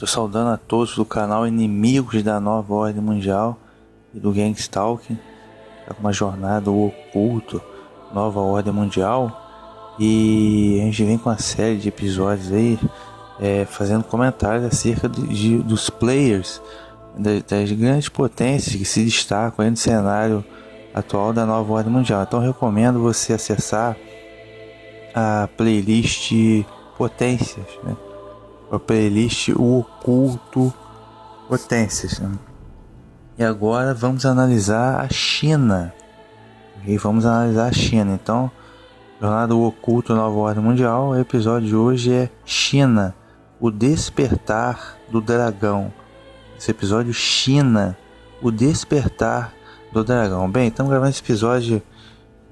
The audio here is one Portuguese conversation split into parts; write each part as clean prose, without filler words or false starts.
Tô saudando a todos do canal Inimigos da Nova Ordem Mundial e do Gangstalking. É uma jornada o oculto, Nova Ordem Mundial. E a gente vem com uma série de episódios aí, fazendo comentários acerca dos players, das grandes potências que se destacam aí no cenário atual da Nova Ordem Mundial. Então eu recomendo você acessar a playlist Potências, né? A playlist O Oculto Potências, né? E agora vamos analisar a China. E vamos analisar a China. Então, Jornada O Oculto Nova Ordem Mundial. O episódio de hoje é China, o Despertar do Dragão. Esse episódio, China, o Despertar do Dragão. Bem, estamos gravando esse episódio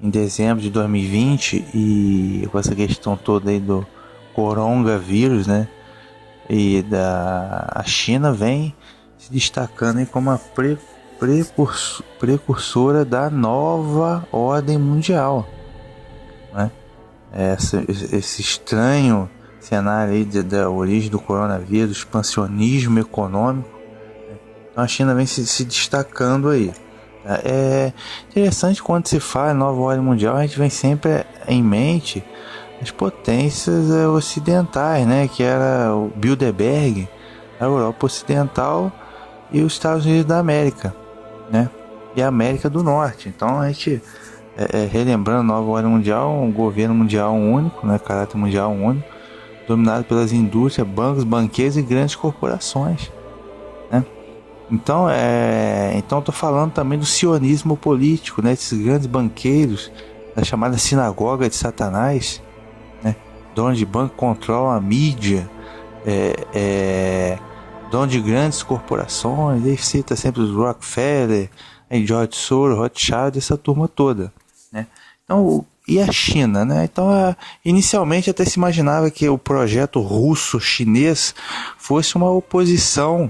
em dezembro de 2020 e com essa questão toda aí do coronavírus, né? E a China vem se destacando aí como a precursora da nova ordem mundial, né? Esse estranho cenário aí da origem do coronavírus, do expansionismo econômico, né? Então a China vem se destacando aí. É interessante quando se fala em nova ordem mundial, a gente vem sempre em mente as potências ocidentais, né? Que era o Bilderberg, a Europa Ocidental e os Estados Unidos da América, né? E a América do Norte. Então a gente, relembrando a nova ordem mundial, um governo mundial único, né? Caráter mundial único, dominado pelas indústrias, bancos, banqueiros e grandes corporações, né? Então estou falando também do sionismo político, né? Esses grandes banqueiros da chamada sinagoga de Satanás, né? Dono de banco, controlam a mídia, dono de grandes corporações. Ele cita sempre os Rockefeller, George Soros, Rothschild, essa turma toda, né? Então, e a China, né? Então, inicialmente até se imaginava que o projeto russo-chinês fosse uma oposição,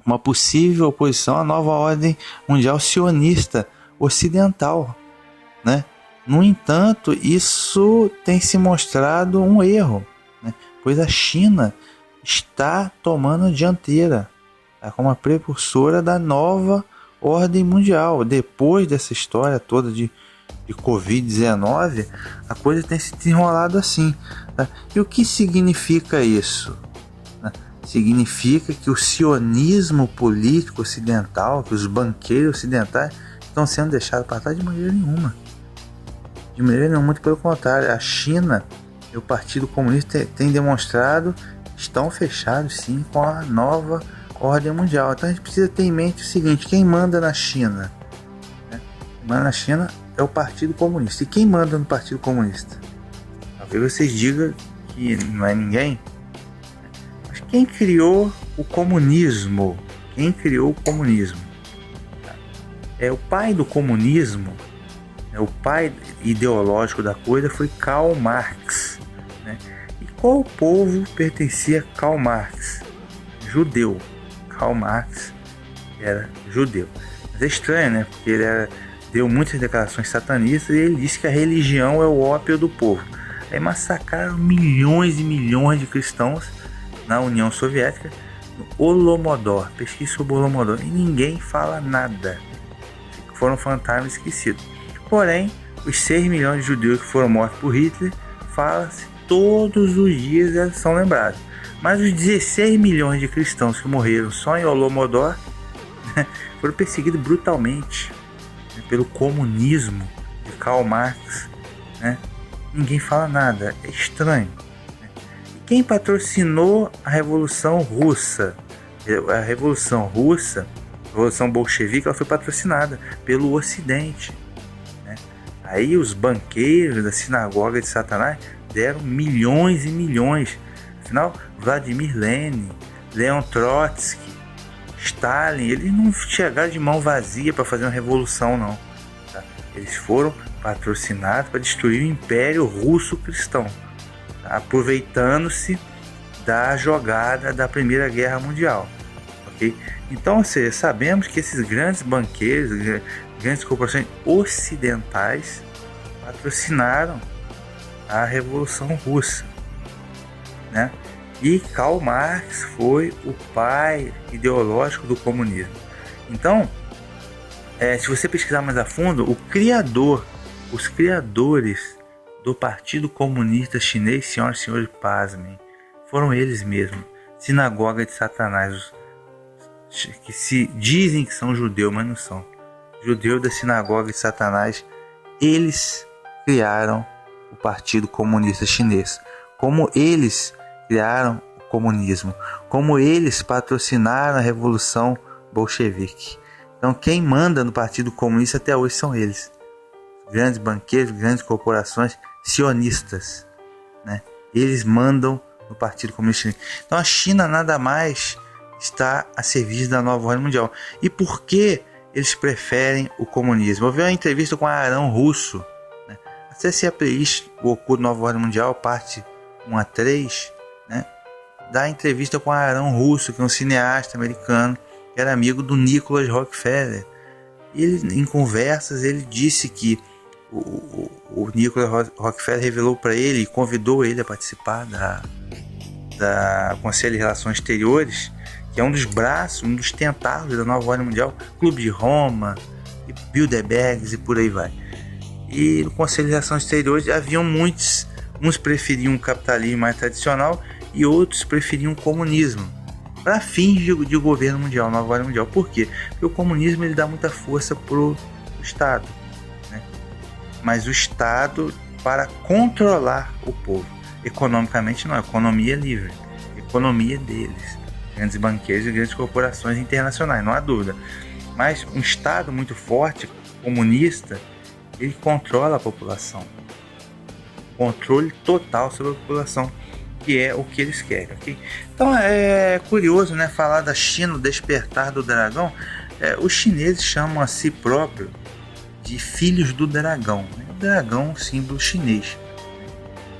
uma possível oposição à nova ordem mundial sionista ocidental, né? No entanto, isso tem se mostrado um erro, né? Pois a China está tomando a dianteira, tá? Como a precursora da nova ordem mundial. Depois dessa história toda de Covid-19, a coisa tem se desenrolado assim, tá? E o que significa isso? Significa que o sionismo político ocidental, que os banqueiros ocidentais estão sendo deixados para trás de maneira nenhuma. De maneira nenhuma, muito pelo contrário. A China e o Partido Comunista têm demonstrado que estão fechados sim com a nova ordem mundial. Então a gente precisa ter em mente o seguinte: quem manda na China? Quem manda na China é o Partido Comunista. E quem manda no Partido Comunista? Talvez vocês digam que não é ninguém. Mas quem criou o comunismo? Quem criou o comunismo? É o pai do comunismo. O pai ideológico da coisa foi Karl Marx, né? E qual povo pertencia a Karl Marx? Judeu. Karl Marx era judeu. Mas é estranho, né? Porque ele deu muitas declarações satanistas e ele disse que a religião é o ópio do povo. Aí massacraram milhões e milhões de cristãos na União Soviética, no Holodomor. Pesquisa sobre o Holodomor e ninguém fala nada. Foram fantasmas esquecidos. Porém, os 6 milhões de judeus que foram mortos por Hitler, fala-se todos os dias, eles são lembrados. Mas os 16 milhões de cristãos que morreram só em Holodomor, né, foram perseguidos brutalmente, né, pelo comunismo de Karl Marx, né? Ninguém fala nada, é estranho, né? E quem patrocinou a Revolução Russa? A Revolução Russa, a Revolução Bolchevique, ela foi patrocinada pelo Ocidente. Aí os banqueiros da sinagoga de Satanás deram milhões e milhões. Afinal, Vladimir Lenin, Leon Trotsky, Stalin, eles não chegaram de mão vazia para fazer uma revolução, não, tá? Eles foram patrocinados para destruir o Império Russo Cristão, tá? Aproveitando-se da jogada da Primeira Guerra Mundial, ok? Então, sabemos que esses grandes banqueiros, grandes corporações ocidentais patrocinaram a Revolução Russa, né? E Karl Marx foi o pai ideológico do comunismo. Então, se você pesquisar mais a fundo, os criadores do Partido Comunista Chinês, senhoras e senhores, pasmem, foram eles mesmos. Sinagoga de Satanás, que se dizem que são judeus, mas não são. Judeu da Sinagoga de Satanás, eles criaram o Partido Comunista Chinês. Como eles criaram o comunismo, como eles patrocinaram a Revolução Bolchevique. Então quem manda no Partido Comunista até hoje são eles. Grandes banqueiros, grandes corporações sionistas, né? Eles mandam no Partido Comunista Chinês. Então a China nada mais está a serviço da nova ordem mundial. E por que eles preferem o comunismo? Eu vi uma entrevista com Arão Russo, né? Acesse a playlist O Oculto Nova Ordem Mundial, parte 1 a 3, né? Da entrevista com Arão Russo, que é um cineasta americano, que era amigo do Nicholas Rockefeller. E ele, em conversas, ele disse que o Nicholas Rockefeller revelou para ele e convidou ele a participar da Conselho de Relações Exteriores, que é um dos braços, um dos tentáculos da nova ordem mundial, Clube de Roma, Bilderbergs e por aí vai. E no Conselho de Relações Exteriores haviam muitos, uns preferiam o capitalismo mais tradicional e outros preferiam o comunismo para fins de governo mundial, nova ordem mundial. Por quê? Porque o comunismo ele dá muita força pro Estado, né? Mas o Estado para controlar o povo. Economicamente não, a economia é livre, a economia é deles, grandes banqueiros e grandes corporações internacionais, não há dúvida. Mas um Estado muito forte, comunista, ele controla a população, controle total sobre a população, que é o que eles querem, ok? Então é curioso, né, falar da China, o despertar do dragão. Os chineses chamam a si próprio de filhos do dragão, né? O dragão é um símbolo chinês.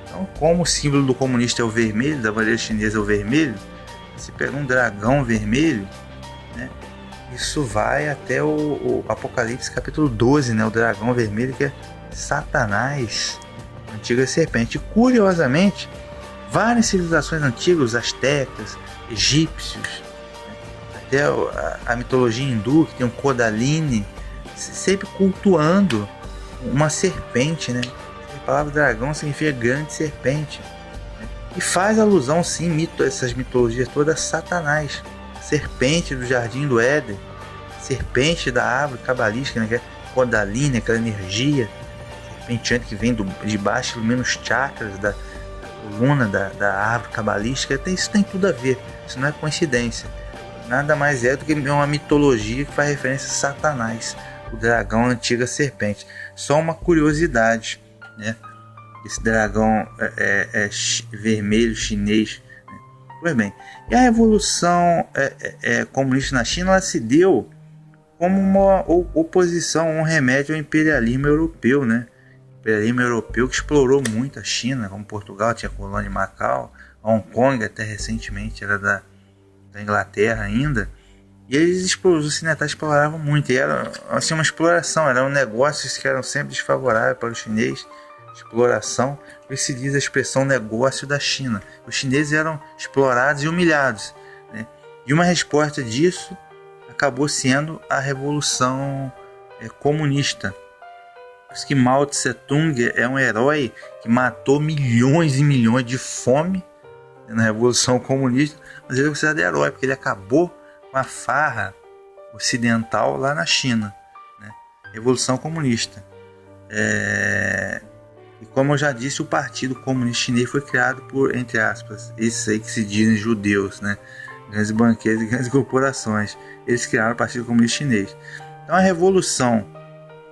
Então, como o símbolo do comunista é o vermelho, da bandeira chinesa é o vermelho, se pega um dragão vermelho, né, isso vai até o Apocalipse capítulo 12, né, o dragão vermelho, que é Satanás, a antiga serpente. E, curiosamente, várias civilizações antigas, os astecas, egípcios, né, até a mitologia hindu, que tem um Kodaline, sempre cultuando uma serpente, né? A palavra dragão significa grande serpente, né? E faz alusão, sim, essas mitologias todas, a Satanás, serpente do jardim do Éden, serpente da árvore cabalística, né? Que é Kodaline, aquela energia serpenteante que vem de baixo, ilumina os chakras da coluna da árvore cabalística. Isso tem tudo a ver, isso não é coincidência, nada mais é do que uma mitologia que faz referência a Satanás, o dragão, a antiga serpente. Só uma curiosidade, né? Esse dragão é vermelho chinês, né? Pois bem, e a revolução comunista na China, ela se deu como uma oposição, um remédio ao imperialismo europeu, né? O imperialismo europeu que explorou muito a China, como Portugal tinha colônia em Macau, Hong Kong até recentemente era da Inglaterra ainda. E eles, os ocidentais, exploravam muito. E era assim, uma exploração, eram negócios que eram sempre desfavoráveis para o chinês. Exploração, por isso se diz a expressão negócio da China. Os chineses eram explorados e humilhados, né? E uma resposta disso acabou sendo a Revolução Comunista. Por isso que Mao Tse Tung é um herói que matou milhões e milhões de fome, né, na Revolução Comunista, mas ele é considerado herói porque ele acabou com a farra ocidental lá na China, né? Revolução Comunista. E como eu já disse, o Partido Comunista Chinês foi criado por, entre aspas, esses aí que se dizem judeus, né? Grandes banqueiros e grandes corporações. Eles criaram o Partido Comunista Chinês. Então a Revolução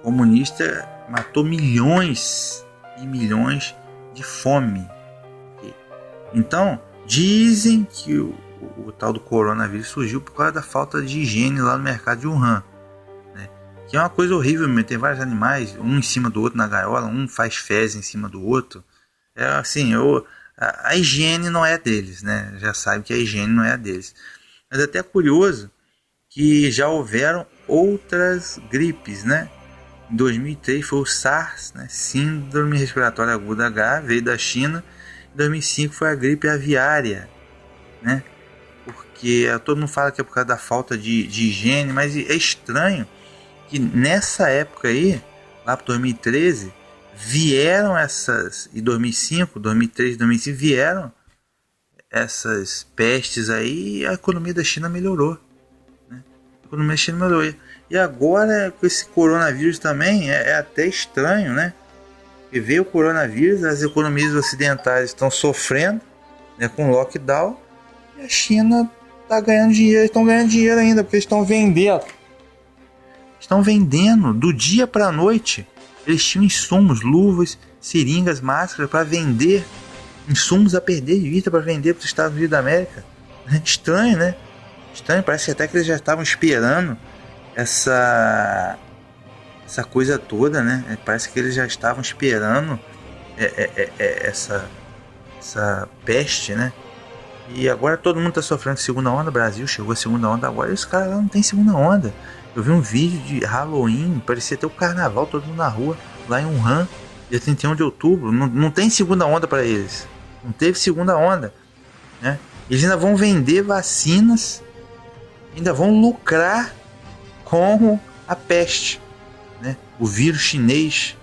Comunista matou milhões e milhões de fome. Então dizem que o tal do coronavírus surgiu por causa da falta de higiene lá no mercado de Wuhan, né? Que é uma coisa horrível mesmo. Tem vários animais, um em cima do outro na gaiola, um faz fezes em cima do outro. Assim, a higiene não é deles, né? Já sabe que a higiene não é a deles. Mas é até curioso que já houveram outras gripes, né? Em 2003 foi o SARS, né? Síndrome respiratória aguda H, veio da China. Em 2005 foi a gripe aviária, né? Porque todo mundo fala que é por causa da falta de higiene, mas é estranho que nessa época aí, lá para 2013, vieram essas, e 2005, 2003, 2005, vieram essas pestes aí e a economia da China melhorou. A economia da China melhorou. E agora, com esse coronavírus também, é até estranho, né? E veio o coronavírus, as economias ocidentais estão sofrendo, né, com lockdown, e a China está ganhando dinheiro, estão ganhando dinheiro ainda, porque eles estão vendendo. Estão vendendo do dia para a noite. Eles tinham insumos, luvas, seringas, máscaras para vender, insumos a perder de vista para vender para os Estados Unidos da América. Estranho, né? Estranho, parece até que eles já estavam esperando essa coisa toda, né? Parece que eles já estavam esperando essa peste, né? E agora todo mundo tá sofrendo de segunda onda. O Brasil chegou a segunda onda agora e os caras lá não tem segunda onda. Eu vi um vídeo de Halloween, parecia até o carnaval, todo mundo na rua, lá em Wuhan, dia 31 de outubro. Não tem segunda onda para eles. Não teve segunda onda, né? Eles ainda vão vender vacinas, ainda vão lucrar com a peste, né? O vírus chinês,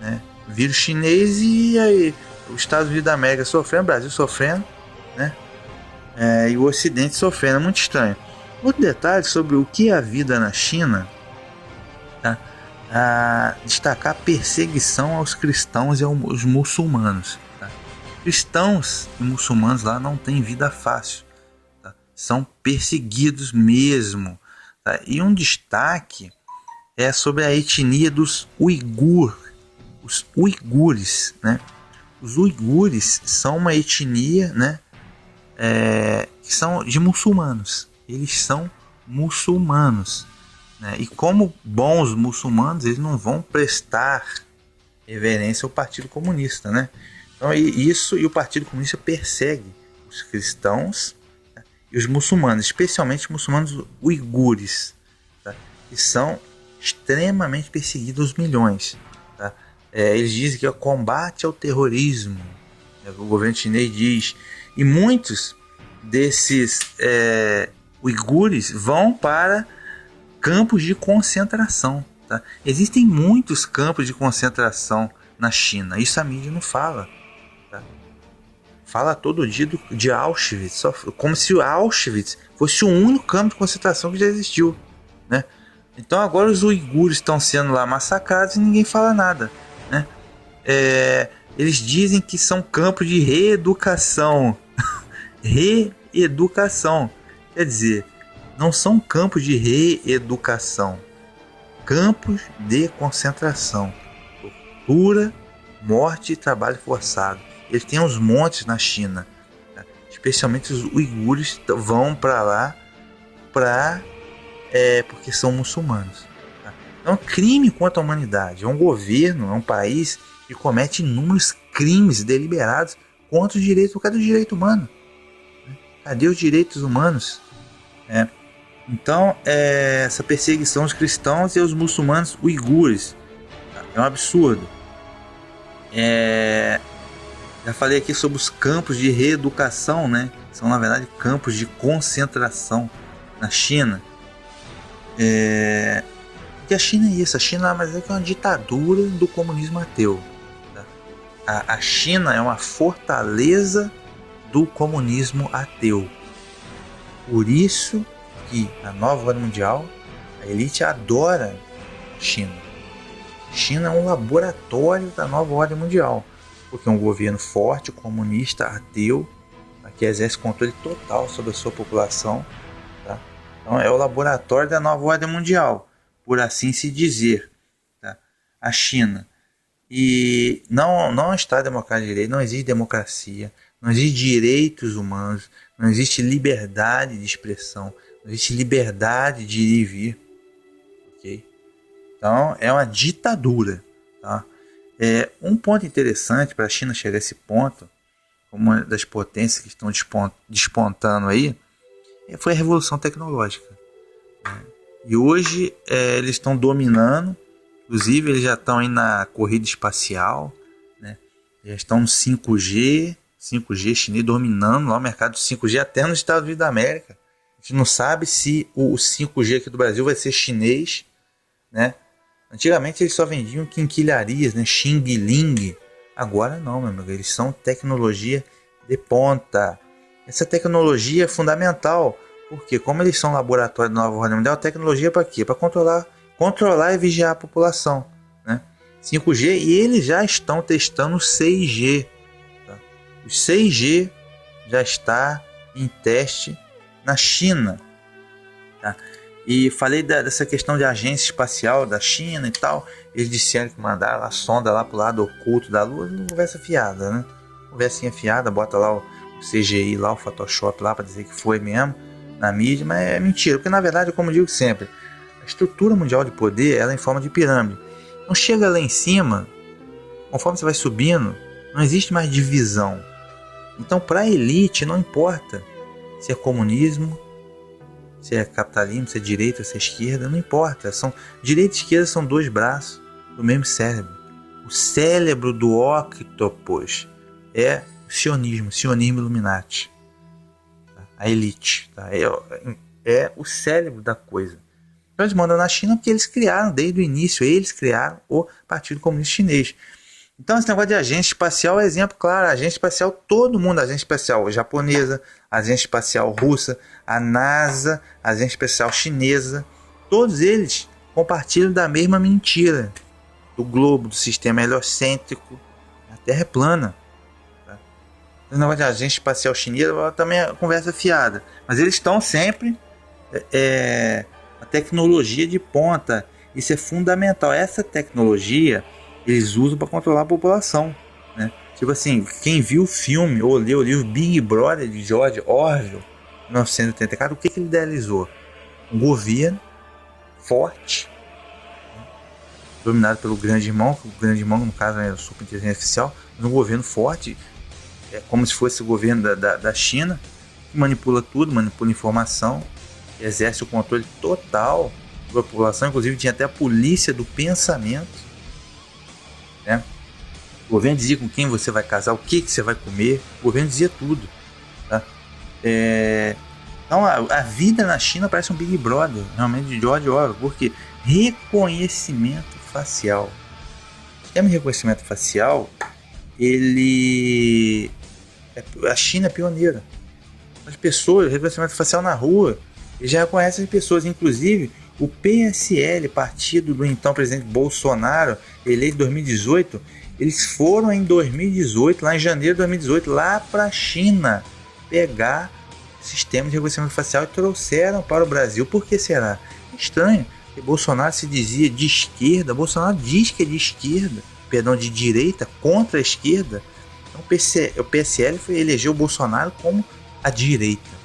né? O vírus chinês, e aí os Estados Unidos da América sofrendo, o Brasil sofrendo, né? E o Ocidente sofrendo. É muito estranho. Outro detalhe sobre o que é a vida na China, tá? Destacar a perseguição aos cristãos e aos muçulmanos, tá? Cristãos e muçulmanos lá não têm vida fácil, tá? São perseguidos mesmo, tá? E um destaque é sobre a etnia dos os uigures, né? Os uigures são uma etnia, né? Que são de muçulmanos. Eles são muçulmanos, né? E como bons muçulmanos, eles não vão prestar reverência ao Partido Comunista, né? Então isso, e o Partido Comunista persegue os cristãos, tá? E os muçulmanos, especialmente os muçulmanos uigures, tá? Que são extremamente perseguidos aos milhões, tá? Eles dizem que é o combate ao terrorismo, né? O governo chinês diz. E muitos desses uigures vão para campos de concentração, tá? Existem muitos campos de concentração na China. Isso a mídia não fala, tá? Fala todo dia de Auschwitz, como se Auschwitz fosse o único campo de concentração que já existiu, né? Então agora os uigures estão sendo lá massacrados e ninguém fala nada, né? Eles dizem que são campos de reeducação. Reeducação. Quer dizer, não são campos de reeducação. Campos de concentração. Tortura, morte e trabalho forçado. Eles têm uns montes na China, tá? Especialmente os uigures vão para lá porque são muçulmanos, tá? É um crime contra a humanidade. É um governo, é um país que comete inúmeros crimes deliberados contra os direitos. Cadê o direito humano? Cadê os direitos humanos? Então, essa perseguição aos cristãos e aos muçulmanos uigures, tá? É um absurdo. Já falei aqui sobre os campos de reeducação, né? São, na verdade, campos de concentração na China. Porque a China é isso. A China é uma ditadura do comunismo ateu, tá? A China é uma fortaleza do comunismo ateu. Por isso que a nova ordem mundial, a elite adora a China. A China é um laboratório da nova ordem mundial, porque é um governo forte, comunista, ateu, tá? Que exerce controle total sobre a sua população, tá? Então é o laboratório da nova ordem mundial, por assim se dizer, tá? A China. E não está democrático de direito, não existe democracia, não existe direitos humanos, não existe liberdade de expressão, não existe liberdade de ir e vir, ok? Então é uma ditadura, tá? Um ponto interessante para a China chegar a esse ponto, como uma das potências que estão despontando aí, foi a revolução tecnológica, né? E hoje eles estão dominando, inclusive eles já estão aí na corrida espacial, né? Já estão no 5G, 5G chinês dominando lá o mercado de 5G até nos Estados Unidos da América. A gente não sabe se o 5G aqui do Brasil vai ser chinês, né? Antigamente eles só vendiam quinquilharias, né? Xing Ling. Agora não, meu amigo. Eles são tecnologia de ponta. Essa tecnologia é fundamental. Porque como eles são laboratório da nova ordem mundial, tecnologia para quê? Para controlar e vigiar a população, né? 5G, e eles já estão testando o 6G. Tá? O 6G já está em teste na China. Tá? E falei dessa questão de agência espacial da China e tal. Eles disseram que mandaram a sonda lá pro lado oculto da Lua. Não conversa fiada, né? Conversinha fiada, bota lá o CGI, lá o Photoshop lá para dizer que foi mesmo na mídia, mas é mentira. Porque na verdade, como eu digo sempre, a estrutura mundial de poder ela é em forma de pirâmide. Não chega lá em cima, conforme você vai subindo, não existe mais divisão. Então para a elite não importa se é comunismo, se é capitalismo, se é direita, se é esquerda, não importa. Direita e esquerda são dois braços do mesmo cérebro. O cérebro do octopus é o sionismo Illuminati. Tá? A elite. Tá? É o cérebro da coisa. Então eles mandam na China porque eles criaram, desde o início, eles criaram o Partido Comunista Chinês. Então esse negócio de agência espacial é exemplo claro. A agência espacial, todo mundo, a agência espacial japonesa, a agência espacial russa, a NASA, a agência espacial chinesa, todos eles compartilham da mesma mentira. Do globo, do sistema heliocêntrico, a Terra é plana. Tá? O negócio de agência espacial chinesa também é conversa fiada. Mas eles estão sempre a tecnologia de ponta. Isso é fundamental. Essa tecnologia eles usam para controlar a população, né? Tipo assim, quem viu o filme ou leu o livro Big Brother de George Orwell, 1984, o que ele idealizou? Um governo forte, dominado pelo grande irmão, o grande irmão no caso é o super inteligência artificial, mas um governo forte, é como se fosse o governo da China, que manipula tudo, manipula informação, exerce o controle total da população, inclusive tinha até a polícia do pensamento, né? O governo dizia com quem você vai casar, o que você vai comer, o governo dizia tudo. Tá? Então a vida na China parece um Big Brother, realmente de George Orwell, porque reconhecimento facial. O sistema de reconhecimento facial, a China é pioneira. As pessoas, reconhecimento facial na rua, eles já reconhecem as pessoas, inclusive o PSL, partido do então presidente Bolsonaro, eleito em 2018, eles foram em 2018, lá em janeiro de 2018, lá para a China, pegar sistema de reconhecimento facial e trouxeram para o Brasil. Por que será? É estranho, porque Bolsonaro se dizia de esquerda, Bolsonaro diz que é de esquerda, perdão, de direita, contra a esquerda. Então o PSL elegeu o Bolsonaro como a direita.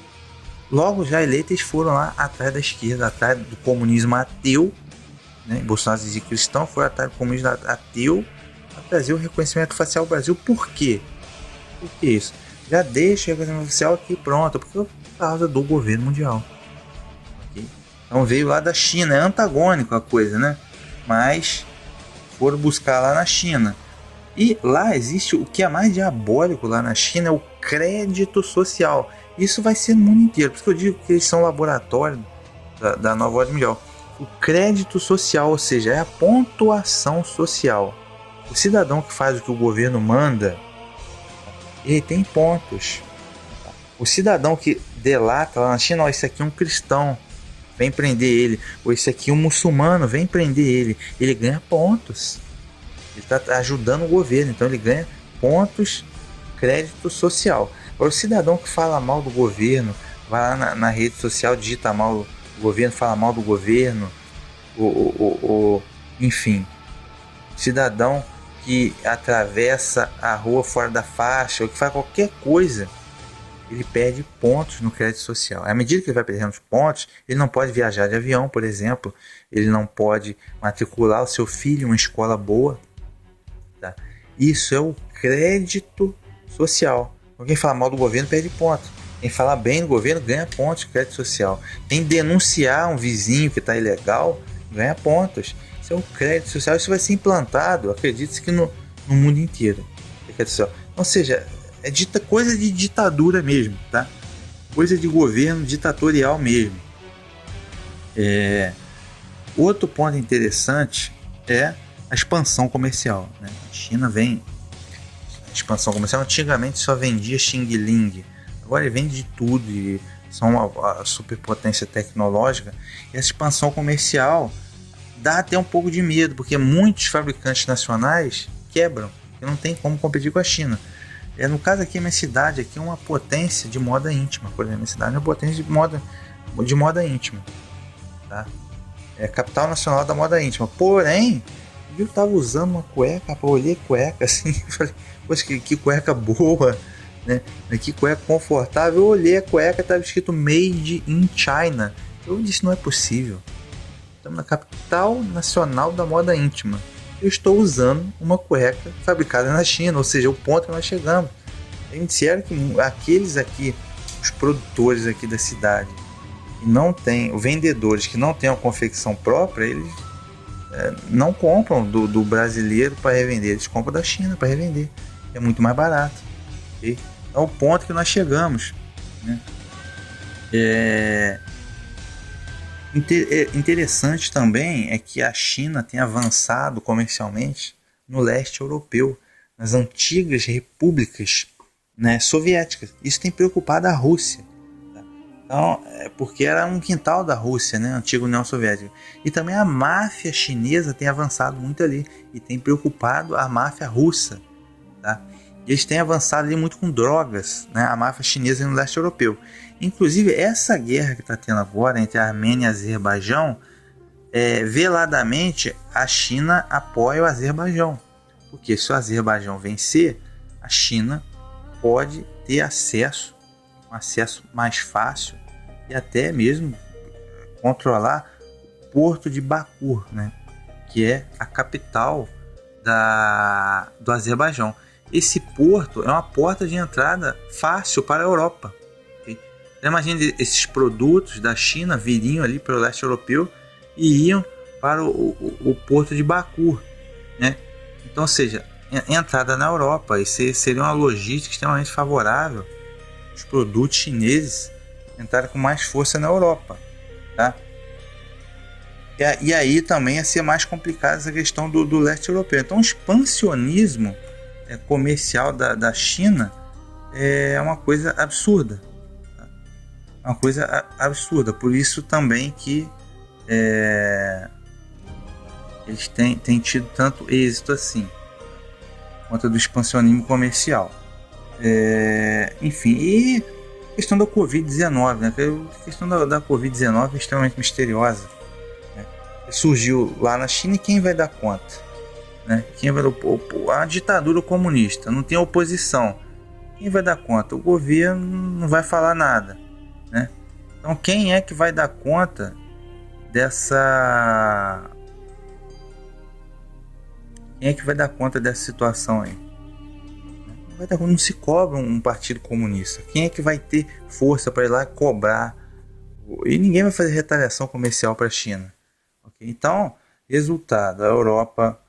Logo já eleitos, eles foram lá atrás da esquerda, atrás do comunismo ateu, né? Bolsonaro dizia cristão, foi atrás do comunismo ateu, para trazer o reconhecimento facial ao Brasil. Por quê? Por que isso? Já deixa o reconhecimento facial aqui pronto, por causa do governo mundial. Okay? Então veio lá da China, é antagônico a coisa, né? Mas foram buscar lá na China. E lá existe o que é mais diabólico lá na China, é o crédito social. Isso vai ser no mundo inteiro, por isso que eu digo que eles são laboratório da nova ordem mundial. O crédito social, ou seja, é a pontuação social. O cidadão que faz o que o governo manda, ele tem pontos. O cidadão que delata lá na China, esse aqui é um cristão, vem prender ele. Ou esse aqui é um muçulmano, vem prender ele ganha pontos. Ele está ajudando o governo, então ele ganha pontos, crédito social. Agora, o cidadão que fala mal do governo, vai lá na rede social, digita mal do governo, fala mal do governo, enfim, cidadão que atravessa a rua fora da faixa, ou que faz qualquer coisa, ele perde pontos no crédito social. À medida que ele vai perdendo os pontos, ele não pode viajar de avião, por exemplo, ele não pode matricular o seu filho em uma escola boa. Tá? Isso é o crédito social. Quem fala mal do governo perde pontos. Quem fala bem do governo ganha pontos de crédito social. Quem denunciar um vizinho que está ilegal ganha pontos. Isso é o crédito social. Isso vai ser implantado, acredite-se que no mundo inteiro. Ou seja, coisa de ditadura mesmo, tá? Coisa de governo ditatorial mesmo. Outro ponto interessante é a expansão comercial, né? A China vem expansão comercial. Antigamente só vendia Xing Ling, agora ele vende de tudo e são uma superpotência tecnológica. E essa expansão comercial dá até um pouco de medo, porque muitos fabricantes nacionais quebram, porque não tem como competir com a China. No caso aqui, a minha cidade aqui é uma potência de moda íntima. Por exemplo, minha cidade é uma potência de moda íntima, tá? É a capital nacional da moda íntima. Porém, eu tava usando uma cueca, eu olhei cueca assim, falei, poxa, que cueca boa, né? Que cueca confortável. Eu olhei a cueca, tava escrito Made in China. Eu disse, não é possível. Estamos na capital nacional da moda íntima. Eu estou usando uma cueca fabricada na China, ou seja, o ponto que nós chegamos. Eles disseram que aqueles aqui, os produtores aqui da cidade, que não tem, os vendedores que não têm uma confecção própria, eles não compram do brasileiro para revender, eles compram da China para revender. É muito mais barato. Okay? É o ponto que nós chegamos, né? Interessante também é que a China tem avançado comercialmente no leste europeu, nas antigas repúblicas, né, soviéticas. Isso tem preocupado a Rússia. Tá? Então, porque era um quintal da Rússia, né, a antiga União Soviética. E também a máfia chinesa tem avançado muito ali e tem preocupado a máfia russa. Tá? Eles têm avançado ali muito com drogas, né, a máfia chinesa no leste europeu. Inclusive, essa guerra que está tendo agora entre a Armênia e Azerbaijão, veladamente a China apoia o Azerbaijão. Porque se o Azerbaijão vencer, a China pode ter um acesso mais fácil e até mesmo controlar o porto de Baku, né, que é a capital do Azerbaijão. Esse porto é uma porta de entrada fácil para a Europa. Imagina, esses produtos da China viriam ali para o leste europeu e iam para o porto de Baku, né? Então, ou seja, entrada na Europa. Isso seria uma logística extremamente favorável. Os produtos chineses entrarem com mais força na Europa, tá? E aí também ia ser mais complicada essa questão do leste europeu. Então, o expansionismo comercial da China é uma coisa absurda. Uma coisa absurda. Por isso também que eles têm tido tanto êxito assim, conta do expansionismo comercial. Enfim, e a questão da Covid-19, né? A questão da Covid-19 é extremamente misteriosa, né? Surgiu lá na China e quem vai dar conta? Né? Quem vai a ditadura comunista, não tem oposição. Quem vai dar conta? O governo não vai falar nada, né? Então quem é que vai dar conta dessa... Quem é que vai dar conta dessa situação aí? Não se cobra um partido comunista. Quem é que vai ter força para ir lá cobrar? E ninguém vai fazer retaliação comercial para a China. Okay? Então, resultado, a Europa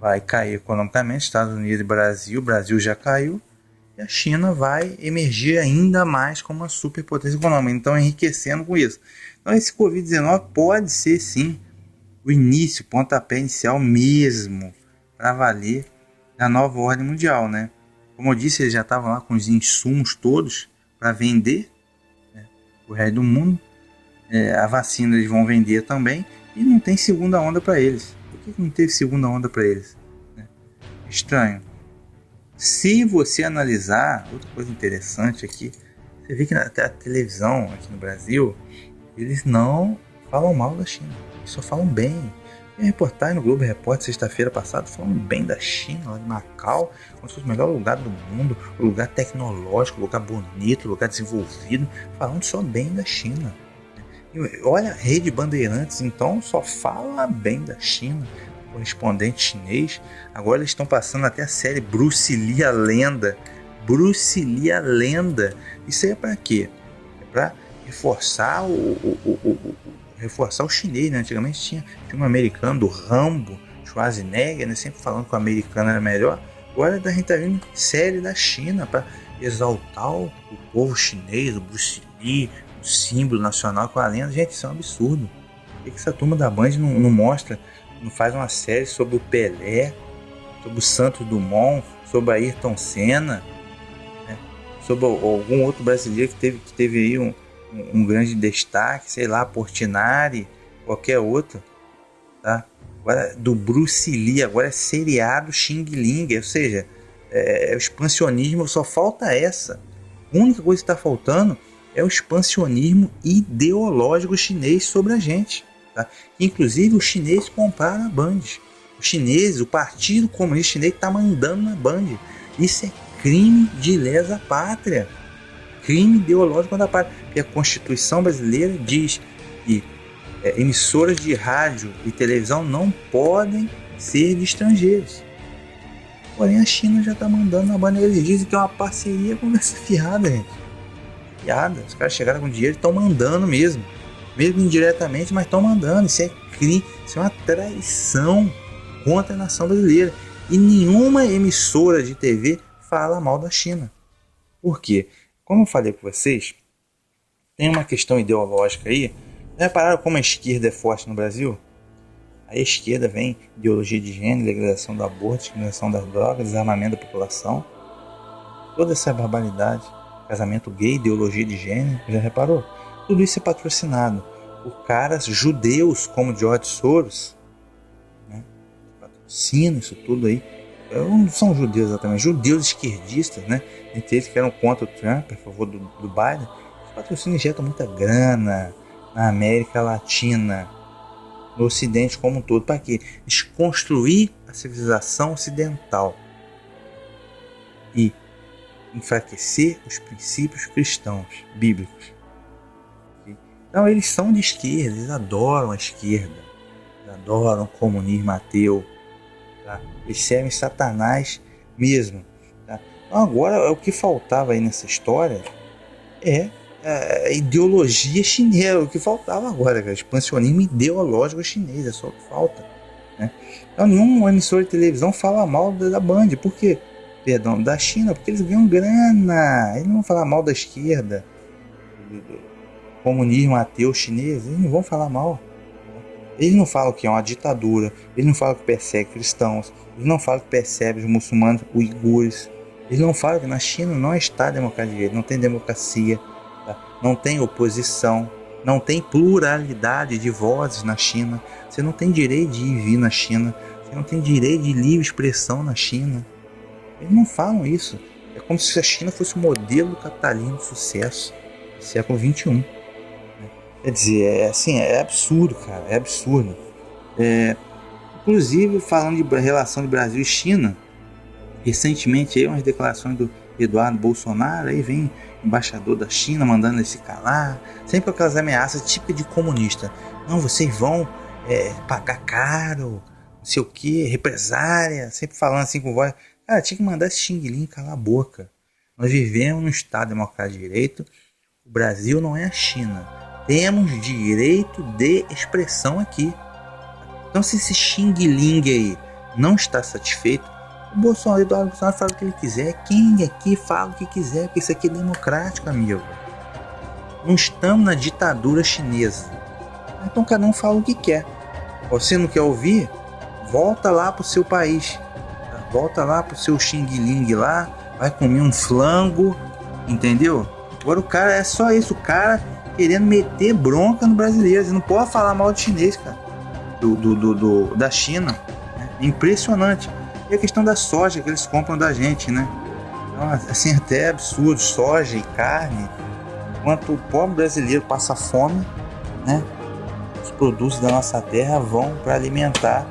vai cair economicamente, Estados Unidos e o Brasil já caiu, e a China vai emergir ainda mais como uma superpotência econômica, então enriquecendo com isso. Então esse Covid-19 pode ser sim o início, pontapé inicial mesmo, para valer da nova ordem mundial, né? Como eu disse, eles já estavam lá com os insumos todos para vender, né, o resto do mundo. A vacina eles vão vender também, e não tem segunda onda para eles. Por que não teve segunda onda para eles? Estranho. Se você analisar, outra coisa interessante aqui, você vê que a televisão aqui no Brasil, eles não falam mal da China, eles só falam bem. Tem reportagem no Globo Repórter sexta-feira passada falando bem da China, lá de Macau, como se fosse o melhor lugar do mundo, o lugar tecnológico, o lugar bonito, o lugar desenvolvido, falando só bem da China. E olha, a Rede Bandeirantes então só fala bem da China, correspondente chinês. Agora eles estão passando até a série Bruce Lee a Lenda. Bruce Lee a Lenda. Isso aí é para quê? É para reforçar reforçar o chinês, né? Antigamente tinha filme americano do Rambo, Schwarzenegger, né? Sempre falando que o americano era melhor. Agora a gente tá vendo série da China para exaltar o povo chinês, o Bruce Lee, o símbolo nacional com a lenda. Gente, isso é um absurdo. Por que essa turma da Band não mostra, não faz uma série sobre o Pelé, sobre o Santos Dumont, sobre a Ayrton Senna, né? Sobre algum outro brasileiro que teve aí um grande destaque, sei lá, Portinari, qualquer outro, tá? Agora, do Bruce Lee, agora é seriado Xing Ling, ou seja, o expansionismo, só falta essa. A única coisa que está faltando é o expansionismo ideológico chinês sobre a gente. Tá? Inclusive, os chineses compraram a Band. Os chineses, o Partido Comunista Chinês está mandando na Band. Isso é crime de lesa pátria. Crime ideológico da pátria. Porque a Constituição brasileira diz que emissoras de rádio e televisão não podem ser de estrangeiros. Porém, a China já está mandando na Band. Eles dizem que é uma parceria com essa fiada, gente. Fiada. Os caras chegaram com dinheiro e estão mandando mesmo. Mesmo indiretamente, mas estão mandando. Isso é crime, isso é uma traição contra a nação brasileira. E nenhuma emissora de TV fala mal da China. Por quê? Como eu falei com vocês, tem uma questão ideológica aí. Repararam como a esquerda é forte no Brasil? A esquerda vem ideologia de gênero, legalização do aborto, discriminação das drogas, desarmamento da população. Toda essa barbaridade, casamento gay, ideologia de gênero, já reparou? Tudo isso é patrocinado por caras judeus como George Soros, né? Patrocina isso tudo aí. Não são judeus exatamente, judeus esquerdistas, né? Entre eles que eram contra o Trump, a favor do Biden. Os patrocínios injetam muita grana na América Latina, no Ocidente como um todo. Para quê? Desconstruir a civilização ocidental e enfraquecer os princípios cristãos, bíblicos. Então eles são de esquerda, eles adoram a esquerda, eles adoram o comunismo ateu, tá? Eles servem Satanás mesmo. Tá? Então agora o que faltava aí nessa história é a ideologia chinesa, o que faltava agora, cara, expansionismo ideológico chinês, é só o que falta, né? Então nenhum emissor de televisão fala mal da Band, por quê? Perdão, da China, porque eles ganham grana, eles não vão falar mal da esquerda, do comunismo ateu chinês, eles não vão falar mal. Eles não falam que é uma ditadura, eles não falam que persegue cristãos, eles não falam que persegue os muçulmanos uigures, eles não falam que na China não está democracia, não tem democracia, não tem oposição, não tem pluralidade de vozes na China, você não tem direito de ir e vir na China, você não tem direito de livre expressão na China. Eles não falam isso. É como se a China fosse o modelo do capitalismo de sucesso do século XXI. Quer dizer, é absurdo, cara, é absurdo. Inclusive, falando de relação de Brasil e China, recentemente aí umas declarações do Eduardo Bolsonaro, aí vem embaixador da China mandando ele se calar, sempre aquelas ameaças típicas de comunista. Não, vocês vão pagar caro, não sei o que, represária, sempre falando assim com voz. Cara, tinha que mandar esse Xing Ling calar a boca. Nós vivemos num Estado democrático de direito, o Brasil não é a China. Temos direito de expressão aqui. Então se esse Xing Ling aí não está satisfeito, o Eduardo Bolsonaro fala o que ele quiser. Quem aqui fala o que quiser, porque isso aqui é democrático, amigo. Não estamos na ditadura chinesa. Então cada um fala o que quer. Você não quer ouvir? Volta lá pro seu país. Volta lá pro seu Xing Ling lá. Vai comer um flango. Entendeu? Agora o cara é só isso. O cara querendo meter bronca no brasileiro. Você não pode falar mal de chinês, cara. Da China. É impressionante. E a questão da soja que eles compram da gente, né? Então, assim, até é absurdo. Soja e carne. Enquanto o pobre brasileiro passa fome, né? Os produtos da nossa terra vão para alimentar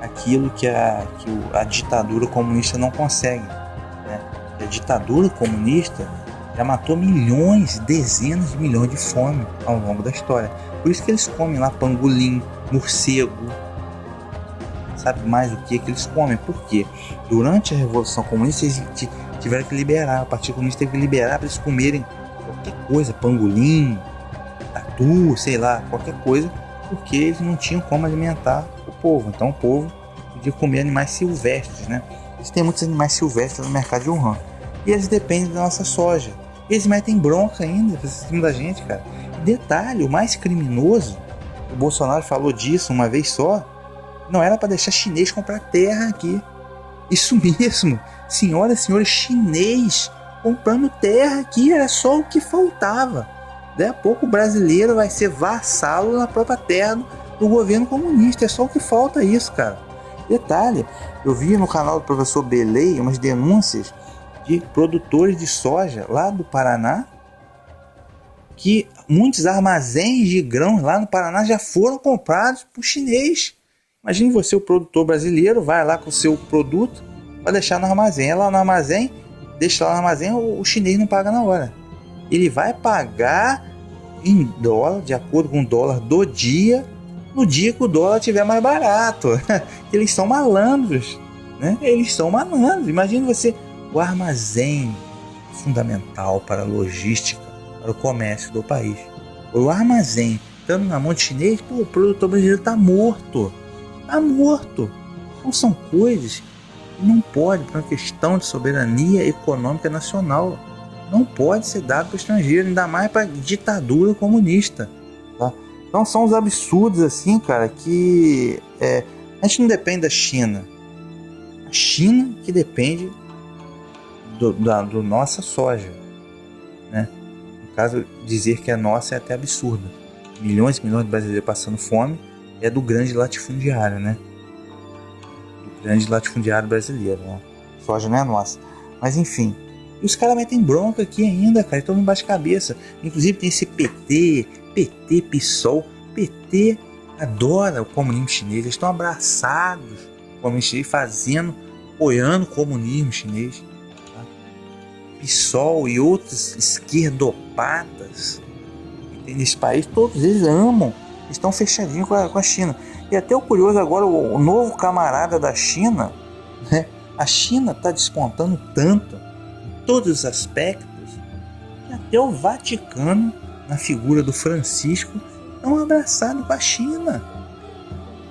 aquilo que a ditadura comunista não consegue, né? A ditadura comunista já matou milhões, dezenas de milhões de fome ao longo da história. Por isso que eles comem lá pangolim, morcego, sabe mais o que eles comem. Por quê? Durante a Revolução Comunista eles tiveram que liberar, o Partido Comunista teve que liberar para eles comerem qualquer coisa, pangolim, tatu, sei lá, qualquer coisa, porque eles não tinham como alimentar o povo. Então o povo podia comer animais silvestres, né? Eles têm muitos animais silvestres no mercado de Wuhan. e eles dependem da nossa soja. Eles metem bronca ainda em cima da gente, cara. E detalhe, o mais criminoso, o Bolsonaro falou disso uma vez só, não era para deixar chinês comprar terra aqui. Isso mesmo, senhoras e senhores, chinês comprando terra aqui, era só o que faltava. Daí a pouco o brasileiro vai ser vassalo na própria terra do governo comunista, é só o que falta isso, cara. Detalhe, eu vi no canal do professor Belei umas denúncias de produtores de soja lá do Paraná, que muitos armazéns de grãos lá no Paraná já foram comprados por chinês. Imagine você, o produtor brasileiro, vai lá com o seu produto, vai deixar no armazém. É lá no armazém, deixa lá no armazém, o chinês não paga na hora. Ele vai pagar em dólar, de acordo com o dólar do dia, no dia que o dólar estiver mais barato. Eles são malandros, né? Eles são malandros. Imagine você, o armazém fundamental para a logística, para o comércio do país. O armazém estando na mão de chinês, pô, o produtor brasileiro está morto. Está morto. Então são coisas que não pode, por uma questão de soberania econômica nacional, não pode ser dado para o estrangeiro, ainda mais para ditadura comunista. Tá? Então são uns absurdos assim, cara, que a gente não depende da China. A China que depende do nossa soja, né? No caso, dizer que é nossa é até absurdo. Milhões e milhões de brasileiros passando fome é do grande latifundiário, né? Do grande latifundiário brasileiro, né? Soja não é nossa. Mas enfim, e os caras metem bronca aqui ainda, cara, todo mundo bate cabeça. Inclusive tem esse PT, PSOL. PT adora o comunismo chinês, eles estão abraçados com o comunismo chinês, apoiando o comunismo chinês. Tá? PSOL e outros esquerdopatas nesse país, todos eles amam, estão fechadinhos com a China. E até o curioso agora, o novo camarada da China, né? A China está despontando tanto em todos os aspectos que até o Vaticano, na figura do Francisco, estão abraçados com a China.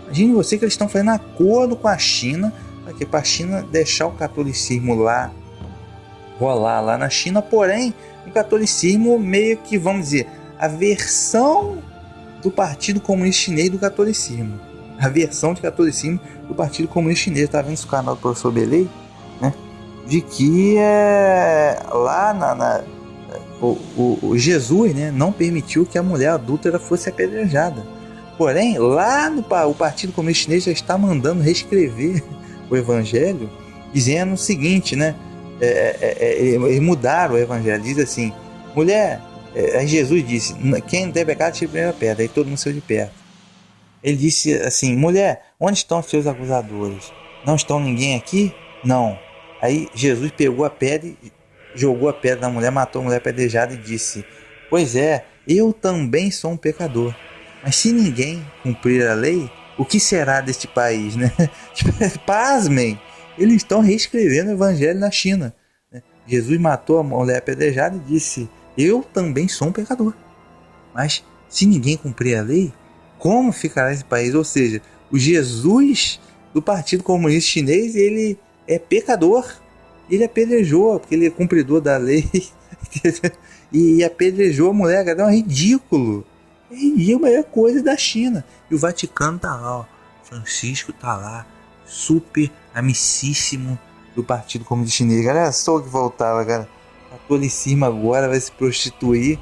Imagine você que eles estão fazendo acordo com a China para a China deixar o catolicismo lá, rolar lá na China, porém o catolicismo meio que, vamos dizer, a versão do Partido Comunista Chinês do catolicismo. A versão de catolicismo do Partido Comunista Chinês. Tá vendo esse canal do professor Belei, né? De que lá o Jesus, né, não permitiu que a mulher adúltera fosse apedrejada. Porém, lá o Partido Comunista Chinês já está mandando reescrever o Evangelho, dizendo o seguinte, né? Eles mudaram o Evangelho. Diz assim: mulher, Jesus disse, quem não tem pecado tira a primeira pedra. Aí todo mundo saiu de perto. Ele disse assim: mulher, onde estão os seus acusadores? Não estão ninguém aqui? Não. Aí Jesus pegou a pedra e jogou a pedra na mulher, matou a mulher apedrejada e disse: pois é, eu também sou um pecador. Mas se ninguém cumprir a lei, o que será deste país, né? Pasmem, eles estão reescrevendo o evangelho na China. Jesus matou a mulher apedrejada e disse: eu também sou um pecador. Mas se ninguém cumprir a lei, como ficará esse país? Ou seja, o Jesus do Partido Comunista Chinês, ele é pecador. Ele apedrejou, porque ele é cumpridor da lei. E apedrejou a mulher, cara. É um ridículo. É ridículo, é coisa da China. E o Vaticano tá lá, ó. Francisco tá lá, super amicíssimo do Partido Comunista Chinês. Galera, só o que voltava, cara. O catolicismo agora vai se prostituir,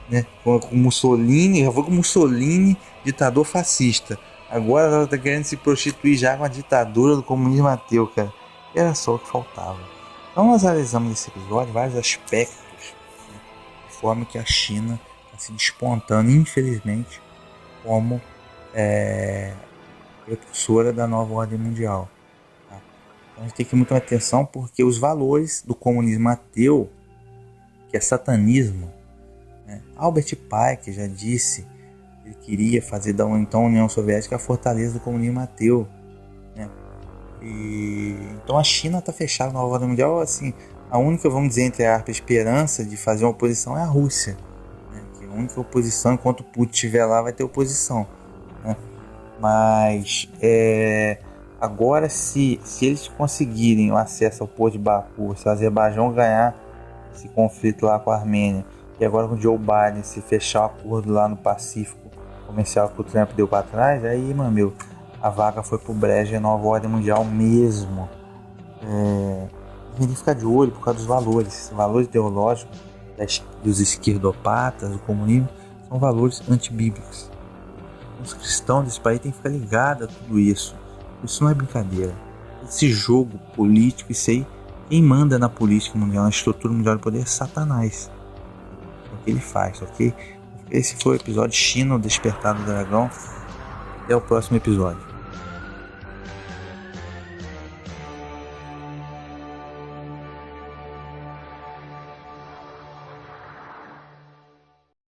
né, com Mussolini. Já foi com Mussolini, ditador fascista. Agora ela tá querendo se prostituir já com a ditadura do comunismo ateu, cara. Era só o que faltava. Então nós analisamos nesse episódio vários aspectos, né, de forma que a China está se despontando, infelizmente, como precursora da nova ordem mundial. Tá? Então a gente tem que ter muita atenção, porque os valores do comunismo ateu, que é satanismo, né? Albert Pike já disse que ele queria fazer da então União Soviética a fortaleza do comunismo ateu, né? Então a China está fechada na nova ordem mundial. Assim, a única, vamos dizer, entre aspas, esperança de fazer uma oposição é a Rússia, né? Que a única oposição, enquanto Putin estiver lá, vai ter oposição, né? Mas Agora, se eles conseguirem o acesso ao Porto de Baku, se o Azerbaijão ganhar esse conflito lá com a Armênia, e agora com o Joe Biden se fechar o acordo lá no Pacífico comercial que o Trump deu para trás, aí, mano, a vaga foi pro brejo e a nova ordem mundial mesmo. A gente fica de olho por causa dos valores ideológicos dos esquerdopatas, do comunismo, são valores antibíblicos. Os cristãos desse país têm que ficar ligados a tudo isso. Isso não é brincadeira. Esse jogo político, isso aí, quem manda na política mundial, na estrutura mundial do poder é Satanás. É o que ele faz, ok? Esse foi o episódio China, o Despertar do Dragão. Até o próximo episódio.